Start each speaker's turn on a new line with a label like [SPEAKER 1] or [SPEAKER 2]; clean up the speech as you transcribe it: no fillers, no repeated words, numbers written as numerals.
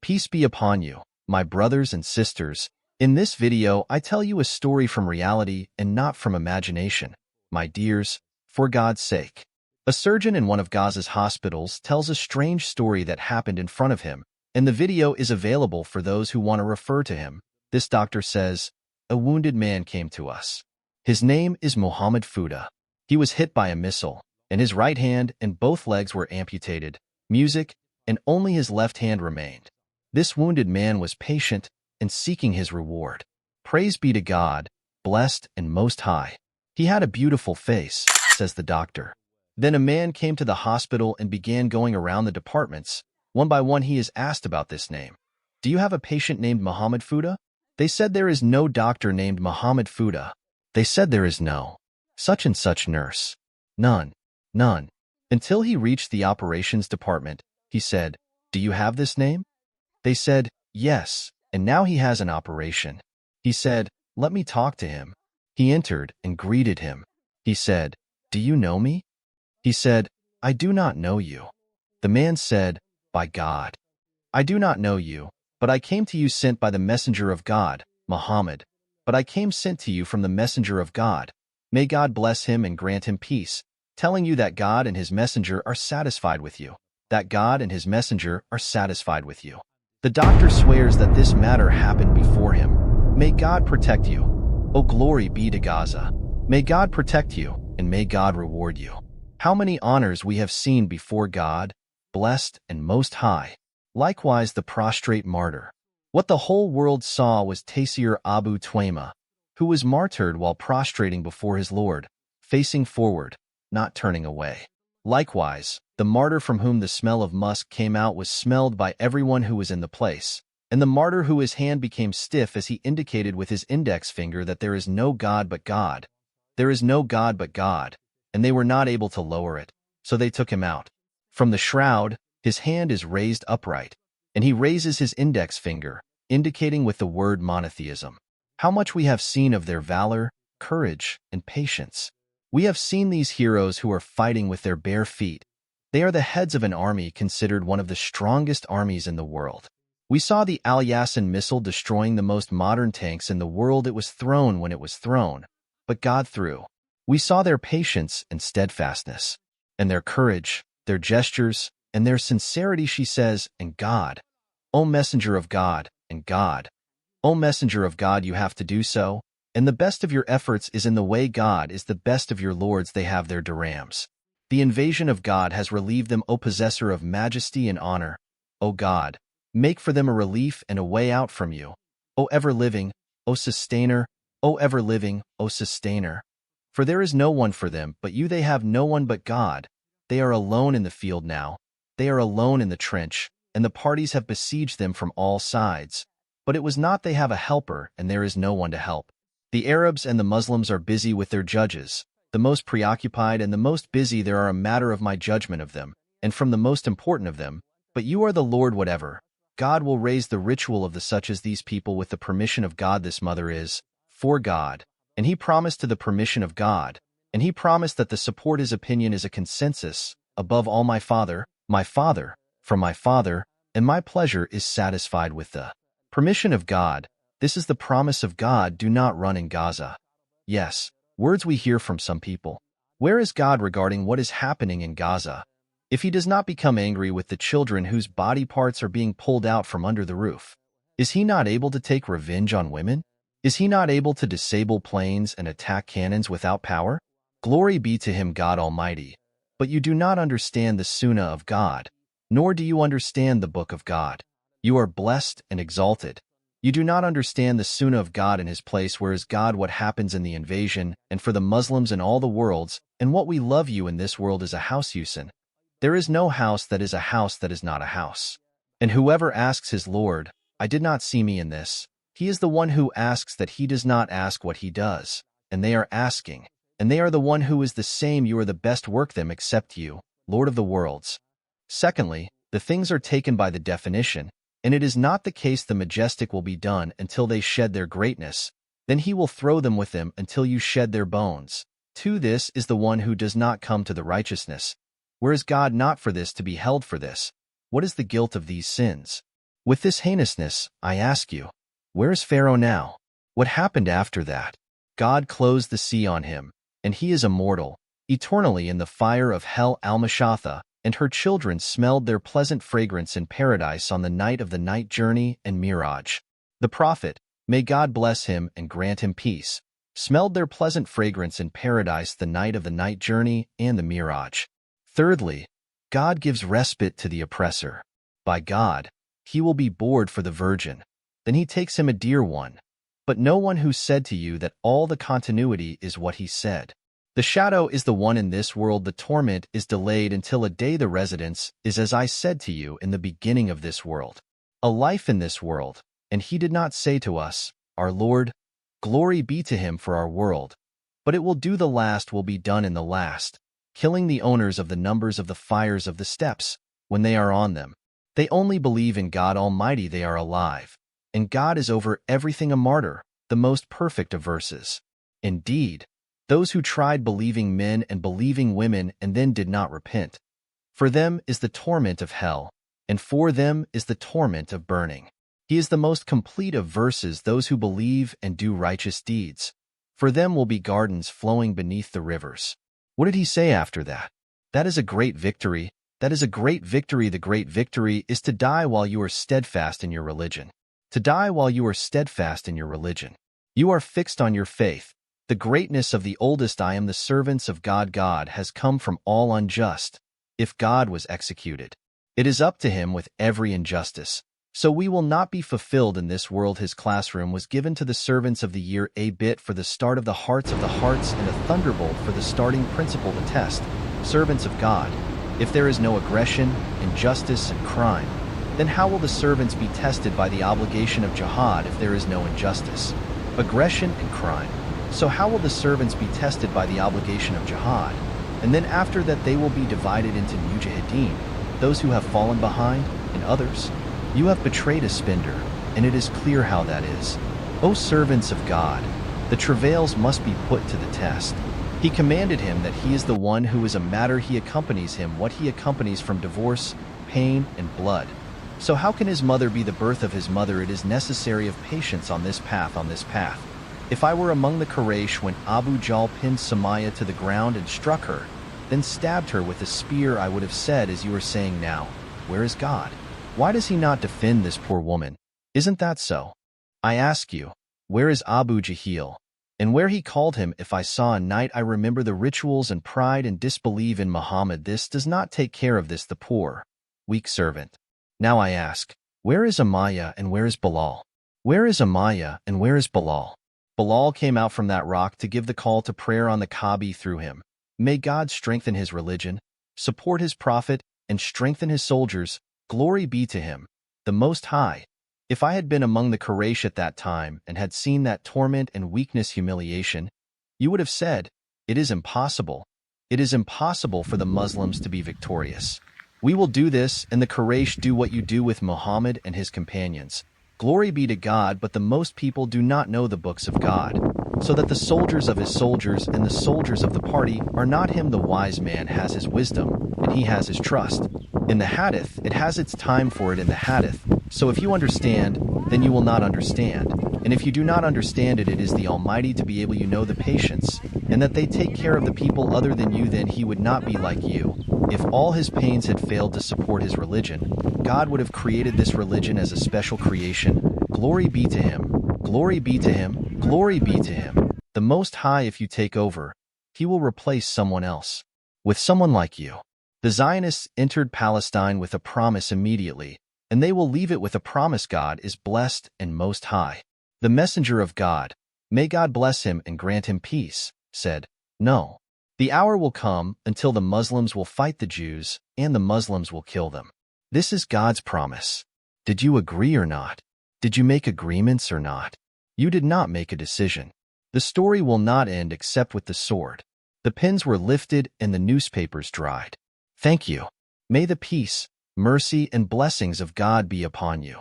[SPEAKER 1] Peace be upon you, my brothers and sisters. In this video, I tell you a story from reality and not from imagination. My dears, for God's sake. A surgeon in one of Gaza's hospitals tells a strange story that happened in front of him, and the video is available for those who want to refer to him. This doctor says, "A wounded man came to us. His name is Muhammad Fouda. He was hit by a missile, and his right hand and both legs were amputated, music, and only his left hand remained. This wounded man was patient and seeking his reward. Praise be to God, blessed and most high. He had a beautiful face," says the doctor. Then a man came to the hospital and began going around the departments. One by one he is asked about this name. "Do you have a patient named Muhammad Fouda?" They said, "There is no doctor named Muhammad Fouda." They said, "There is no such and such nurse. None, none." Until he reached the operations department, he said, "Do you have this name?" They said, "Yes, and now he has an operation." He said, "Let me talk to him." He entered and greeted him. He said, "Do you know me?" He said, "I do not know you." The man said, "By God, I do not know you, but I came to you sent by the messenger of God, Muhammad. But I came sent to you from the messenger of God. May God bless him and grant him peace, telling you that God and his messenger are satisfied with you. That God and his messenger are satisfied with you." The doctor swears that this matter happened before him. May God protect you. Oh, glory be to Gaza. May God protect you, and may God reward you. How many honors we have seen before God, blessed and most high. Likewise the prostrate martyr. What the whole world saw was Taysir Abu Twaima, who was martyred while prostrating before his Lord, facing forward, not turning away. Likewise, the martyr from whom the smell of musk came out was smelled by everyone who was in the place, and the martyr whose hand became stiff as he indicated with his index finger that there is no God but God. There is no God but God, and they were not able to lower it, so they took him out. From the shroud, his hand is raised upright, and he raises his index finger, indicating with the word monotheism. How much we have seen of their valor, courage, and patience. We have seen these heroes who are fighting with their bare feet. They are the heads of an army considered one of the strongest armies in the world. We saw the Al-Yasin missile destroying the most modern tanks in the world. It was thrown when it was thrown, but God threw. We saw their patience and steadfastness, and their courage, their gestures, and their sincerity, she says, and God. O messenger of God, and God. O messenger of God, you have to do so, and the best of your efforts is in the way God is the best of your lords. They have their dirhams. The invasion of God has relieved them, O possessor of majesty and honor. O God, make for them a relief and a way out from you. O ever-living, O sustainer, O ever-living, O sustainer. For there is no one for them but you. They have no one but God. They are alone in the field now. They are alone in the trench, and the parties have besieged them from all sides. But it was not they have a helper, and there is no one to help. The Arabs and the Muslims are busy with their judges. The most preoccupied and the most busy there are a matter of my judgment of them, and from the most important of them. But you are the Lord whatever. God will raise the ritual of the such as these people with the permission of God. This mother is for God, and he promised to the permission of God, and he promised that the support his opinion is a consensus. Above all, my Father, from my Father, and my pleasure is satisfied with the permission of God. This is the promise of God. Do not run in Gaza. Yes, words we hear from some people. Where is God regarding what is happening in Gaza? If he does not become angry with the children whose body parts are being pulled out from under the roof, is he not able to take revenge on women? Is he not able to disable planes and attack cannons without power? Glory be to him, God Almighty. But you do not understand the Sunnah of God, nor do you understand the Book of God. You are blessed and exalted. You do not understand the Sunnah of God in his place. Where is God? What happens in the invasion, and for the Muslims in all the worlds, and what we love you in this world is a house, Yusin. There is no house that is a house that is not a house. And whoever asks his Lord, I did not see me in this, he is the one who asks that he does not ask what he does, and they are asking, and they are the one who is the same. You are the best work them except you, Lord of the worlds. Secondly, the things are taken by the definition, and it is not the case the majestic will be done until they shed their greatness, then he will throw them with them until you shed their bones. To this is the one who does not come to the righteousness. Where is God not for this to be held for this? What is the guilt of these sins? With this heinousness, I ask you, where is Pharaoh now? What happened after that? God closed the sea on him, and he is immortal, eternally in the fire of hell. Al-Mashatha and her children smelled their pleasant fragrance in paradise on the night of the night journey and Miraj. The prophet, may God bless him and grant him peace, smelled their pleasant fragrance in paradise the night of the night journey and the Miraj. Thirdly, God gives respite to the oppressor. By God, he will be bored for the virgin. Then he takes him a dear one. But no one who said to you that all the continuity is what he said. The shadow is the one in this world. The torment is delayed until a day. The residence is as I said to you in the beginning of this world. A life in this world. And he did not say to us, our Lord, glory be to him for our world. But it will do. The last will be done in the last, killing the owners of the numbers of the fires of the steps when they are on them. They only believe in God Almighty. They are alive. And God is over everything. A martyr, the most perfect of verses. Indeed, those who tried believing men and believing women and then did not repent, for them is the torment of hell, and for them is the torment of burning. He is the most complete of verses. Those who believe and do righteous deeds, for them will be gardens flowing beneath the rivers. What did he say after that? That is a great victory. That is a great victory. The great victory is to die while you are steadfast in your religion. To die while you are steadfast in your religion. You are fixed on your faith. The greatness of the oldest. I am the servants of God. God has come from all unjust. If God was executed, it is up to him with every injustice. So we will not be fulfilled in this world. His classroom was given to the servants of the year, a bit for the start of the hearts and a thunderbolt for the starting principle. The test, servants of God. If there is no aggression, injustice, and crime, then how will the servants be tested? By the obligation of jihad. If there is no injustice, aggression, and crime, so how will the servants be tested? By the obligation of jihad. And then after that they will be divided into mujahideen, those who have fallen behind, and others. You have betrayed a spender, and it is clear how that is. O servants of God, the travails must be put to the test. He commanded him that he is the one who is a matter. He accompanies him what he accompanies from divorce, pain, and blood. So how can his mother be the birth of his mother? It is necessary of patience on this path. If I were among the Quraysh when Abu Jahl pinned Sumaya to the ground and struck her, then stabbed her with a spear, I would have said as you are saying now, where is God? Why does he not defend this poor woman? Isn't that so? I ask you, where is Abu Jahl? And where he called him, if I saw a night, I remember the rituals and pride and disbelieve in Muhammad. This does not take care of this, the poor, weak servant. Now I ask, where is Amaya and where is Bilal? Where is Amaya and where is Bilal? Bilal came out from that rock to give the call to prayer on the Kaaba through him. May God strengthen his religion, support his prophet, and strengthen his soldiers. Glory be to him, the Most High. If I had been among the Quraysh at that time and had seen that torment and weakness, humiliation, you would have said, it is impossible. It is impossible for the Muslims to be victorious. We will do this, and the Quraysh do what you do with Muhammad and his companions. Glory be to God, but the most people do not know the books of God, so that the soldiers of his soldiers and the soldiers of the party are not him. The wise man has his wisdom, and he has his trust. In the hadith, it has its time for it in the hadith. So if you understand, then you will not understand. And if you do not understand it, it is the Almighty to be able. You know the patience, and that they take care of the people other than you, then he would not be like you. If all his pains had failed to support his religion, God would have created this religion as a special creation. Glory be to him. Glory be to him. Glory be to him. The Most High. If you take over, he will replace someone else with someone like you. The Zionists entered Palestine with a promise immediately, and they will leave it with a promise. God is blessed and Most High. The messenger of God, may God bless him and grant him peace, said, no. The hour will come until the Muslims will fight the Jews, and the Muslims will kill them. This is God's promise. Did you agree or not? Did you make agreements or not? You did not make a decision. The story will not end except with the sword. The pens were lifted and the newspapers dried. Thank you. May the peace, mercy, and blessings of God be upon you.